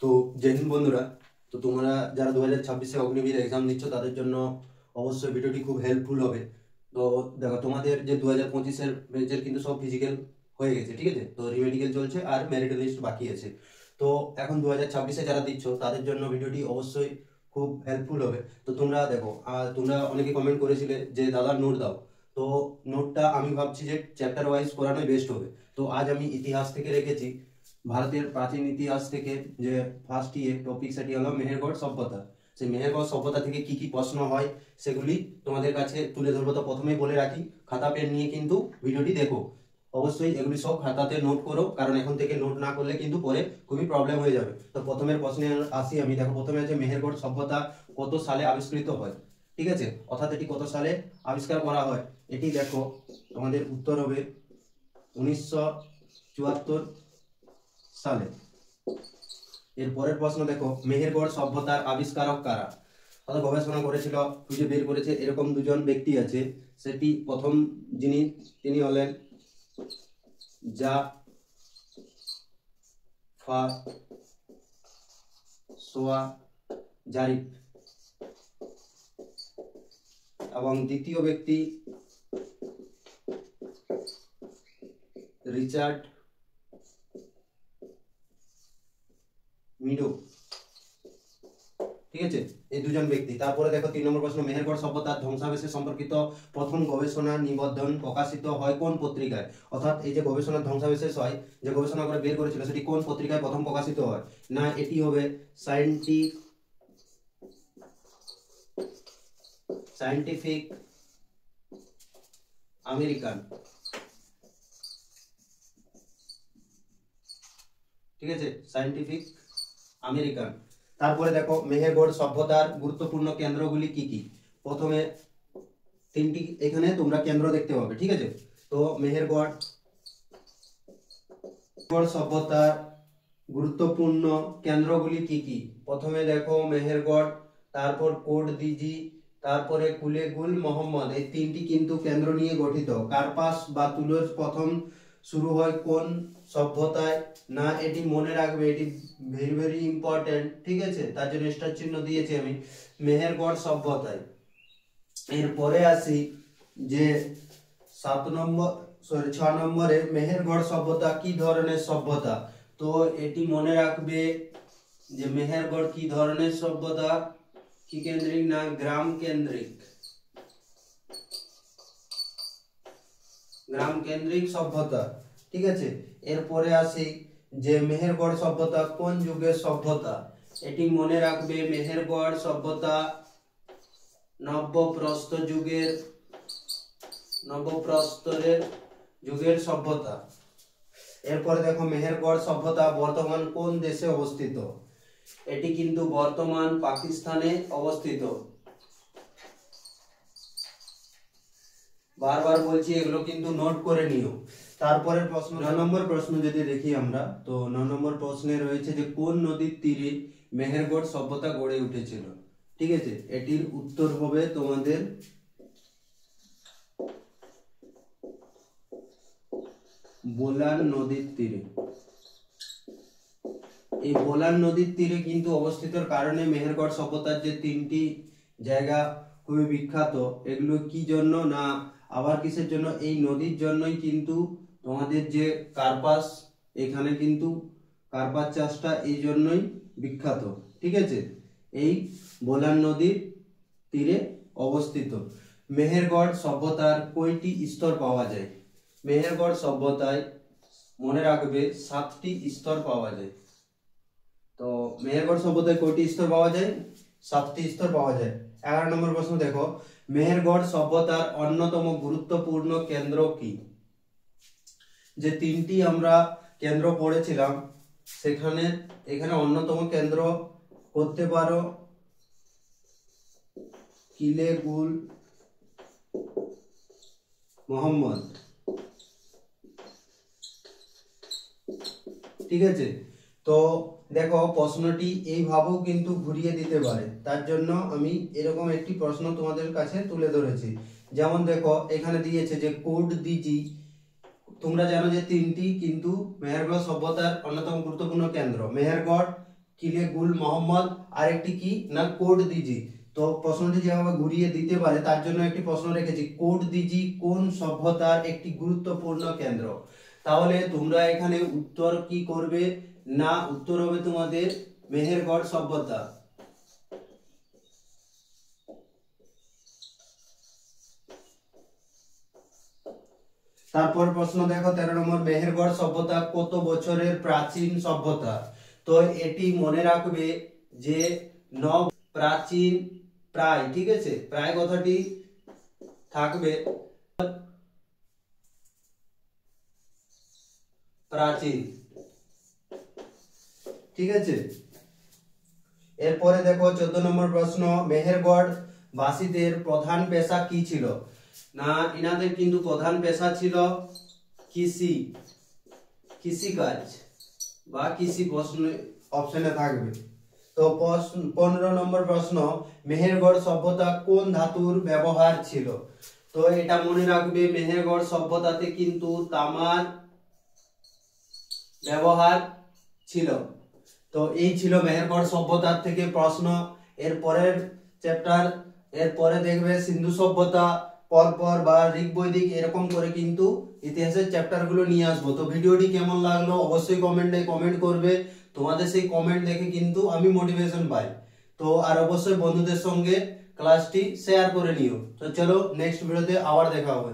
তো জয় হিন্দ বন্ধুরা। তো তোমরা যারা 2026-এ অগ্নিবীর এক্সাম দিচ্ছ তাদের জন্য অবশ্যই ভিডিওটি খুব হেল্পফুল হবে। তো দেখো, তোমাদের যে 2025-এর ব্যাচের কিন্তু সব ফিজিক্যাল হয়ে গেছে, ঠিক আছে। তো রিমেডিক্যাল চলছে আর মেরিট লিস্ট বাকি আছে। তো এখন 2026-এ যারা দিচ্ছ তাদের জন্য ভিডিওটি অবশ্যই খুব হেল্পফুল হবে। তো তোমরা দেখো, তোমরা অনেকে কমেন্ট করেছিলে যে দাদা নোট দাও। তো নোটটা আমি ভাবছি যে চ্যাপ্টার ওয়াইজ করানোই বেস্ট হবে। তো আজ আমি ইতিহাস থেকে রেখেছি, ভারতের প্রাচীন ইতিহাস থেকে যে ফার্স্ট টপিক সেটি হলো মেহেরগড় সভ্যতা। সেই মেহেরগড় সভ্যতা থেকে কি কি প্রশ্ন হয় সেগুলি তোমাদের কাছে তুলে ধরবো। তো প্রথমেই বলে রাখি, খাতা পেন নিয়ে কিন্তু ভিডিওটি দেখো। অবশ্যই এগুলি সব খাতাতে নোট করো, কারণ এখন থেকে নোট না করলে কিন্তু পরে খুবই প্রবলেম হয়ে যাবে। তো প্রথমের প্রশ্নে আসি আমি। দেখো, প্রথমে আছে মেহেরগড় সভ্যতা কত সালে আবিষ্কৃত হয়, ঠিক আছে, অর্থাৎ এটি কত সালে আবিষ্কার করা হয়। এটি দেখো, তোমাদের উত্তর হবে 1974 সালে। এর পরের প্রশ্ন দেখো, মেহেরগড় সভ্যতার আবিষ্কারক কারা, অর্থাৎ গবেষণা করেছিল, খুঁজে বের করেছে এরকম দুজন ব্যক্তি আছে। সেটি প্রথম তিনি হলেন জাফর জারিফ, এবং দ্বিতীয় ব্যক্তি রিচার্ড মিডো, ঠিক আছে, এই দুজন ব্যক্তি। তারপরে দেখো 3 নম্বর প্রশ্ন, মেহেরগড় সভ্যতার ধ্বংসাবশেষ সম্পর্কিত প্রথম গবেষণা নিবন্ধন প্রকাশিত হয় কোন পত্রিকায়, অর্থাৎ এই যে গবেষণার ধ্বংসাবশেষ হয়, যে গবেষণা করে বের করেছিল সেটি কোন পত্রিকায় প্রথম প্রকাশিত হয়। না, এটি হবে সায়েন্টিফিক আমেরিকান, ঠিক আছে, সায়েন্টিফিক আমেরিকান। তারপরে দেখো, মেহেরগড় সভ্যতার গুরুত্বপূর্ণ কেন্দ্রগুলি কি কি। প্রথমে 3টি এখানে তোমরা কেন্দ্র দেখতে পাবে, ঠিক আছে। তো মেহেরগড় সভ্যতার গুরুত্বপূর্ণ কেন্দ্রগুলি কি কি। প্রথমে দেখো মেহেরগড়, তারপর কোট দিজি, তারপরে কুলেগুল মোহাম্মদ, এই 3টি কিন্তু কেন্দ্র নিয়ে গঠিত। কার্পাস বা তুলোর প্রথম শুরু হয় কোন সভ্যতায়। না, এটি মনে রাখবে, এটি ভেরি ভেরি ইম্পর্টেন্ট, ঠিক আছে, তার জন্য স্টার চিহ্ন দিয়েছি আমি, মেহেরগড় সভ্যতায়। এরপরে আসি যে 6 নম্বরে, মেহেরগড় সভ্যতা কি ধরনের সভ্যতা। তো এটি মনে রাখবে যে মেহেরগড় কি ধরনের সভ্যতা, কি কেন্দ্রিক, না গ্রাম কেন্দ্রিক, গ্রাম কেন্দ্রিক সভ্যতা, ঠিক আছে। এরপরে আসি যে মেহেরগড় সভ্যতা কোন যুগের সভ্যতা। এটি মনে রাখবে, মেহেরগড় সভ্যতা নব্যপ্রস্তরের যুগের সভ্যতা। এরপরে দেখো, মেহেরগড় সভ্যতা বর্তমান কোন দেশে অবস্থিত। এটি কিন্তু বর্তমান পাকিস্তানে অবস্থিত। বারবার বলছি, এগুলো কিন্তু নোট করে নিও। তারপরের প্রশ্ন 9 নম্বর প্রশ্ন যদি দেখি আমরা, তো 9 নম্বর প্রশ্নে রয়েছে যে কোন নদীর তীরে মেহেরগড় সভ্যতা গড়ে উঠেছিল, ঠিক আছে। এটির উত্তর হবে তোমাদের বোলান নদীর তীরে। এই বোলান নদীর তীরে কিন্তু অবস্থিতর কারণে মেহেরগড় সভ্যতার যে 3টি জায়গা খুবই বিখ্যাত, এগুলো কি জন্য, না আবার কিসের জন্য, এই নদীর জন্যই কিন্তু তোমাদের যে কার্পাস, এখানে কিন্তু কার্পাস চাষটা এই জন্যই বিখ্যাত, ঠিক আছে, এই বোলান নদীর তীরে অবস্থিত। মেহেরগড় সভ্যতার কয়টি স্তর পাওয়া যায়। মেহেরগড় সভ্যতায় মনে রাখবে 7টি স্তর পাওয়া যায়। তো মেহেরগড় সভ্যতায় কয়টি স্তর পাওয়া যায়, 7টি স্তর পাওয়া যায়। 11 নম্বর প্রশ্ন দেখো, মেহেরগড় সভ্যতার অন্যতম গুরুত্বপূর্ণ কেন্দ্র কি। যে 3টি আমরা কেন্দ্র পড়েছিলাম, সেখানে এখানে অন্যতম কেন্দ্র করতে পারো কিলেগুল মোহাম্মদ, ঠিক আছে। তো দেখো, প্রশ্নটি এইভাবেও কিন্তু ঘুরিয়ে দিতে পারে, তার জন্য আমি এরকম একটি প্রশ্ন তোমাদের কাছে তুলে ধরেছি। যেমন দেখো, এখানে দিয়েছে যে কোট দিজি, তোমরা জানো যে 3টি কিন্তু মেহেরগড় সভ্যতার অন্যতম গুরুত্বপূর্ণ কেন্দ্র, মেহেরগড়, কিলে গুল মোহাম্মদ, আর একটি কি না কোড দিজি। তো প্রশ্নটি যেভাবে ঘুরিয়ে দিতে পারে তার জন্য একটি প্রশ্ন রেখেছি, কোড দিজি কোন সভ্যতার একটি গুরুত্বপূর্ণ কেন্দ্র। তাহলে তোমরা এখানে উত্তর কি করবে না, উত্তর হবে তোমাদের মেহেরগড় সভ্যতা। তারপর প্রশ্ন দেখো 13 নম্বর, মেহেরগড় সভ্যতা কত বছরের প্রাচীন সভ্যতা। তো এটি মনে রাখবে যে নব প্রাচীন প্রায়, ঠিক আছে, প্রায় কথাটি থাকবে প্রাচীন, ঠিক আছে। এরপরে দেখো 14 নম্বর প্রশ্ন, মেহেরগড় বাসীদের প্রধান পেশা কি ছিল। না, ইনাদের কিন্তু প্রধান পেশা ছিল কৃষি, কৃষিকাজ বা কৃষি, প্রশ্ন অপশনে থাকবে। তো 15 নম্বর প্রশ্ন, মেহেরগড় সভ্যতা কোন ধাতুর ব্যবহার ছিল। তো এটা মনে রাখবে, মেহেরগড় সভ্যতাতে কিন্তু তামার ব্যবহার ছিল। তো এই ছিল মেহেরগড় সভ্যতার থেকে প্রশ্ন। এর পরের চ্যাপ্টার, এরপরে দেখবে সিন্ধু সভ্যতা, পরপর বা ঋগ বৈদিক, এরকম করে কিন্তু ইতিহাসের চ্যাপ্টার গুলো নিয়ে আসবো। তো ভিডিওটি কেমন লাগলো অবশ্যই কমেন্টে কমেন্ট করবে, তোমাদের সেই কমেন্ট দেখে কিন্তু আমি মোটিভেশন পাই। তো আর অবশ্যই বন্ধুদের সঙ্গে ক্লাসটি শেয়ার করে নিও। তো চলো নেক্সট ভিডিওতে আবার দেখা হবে।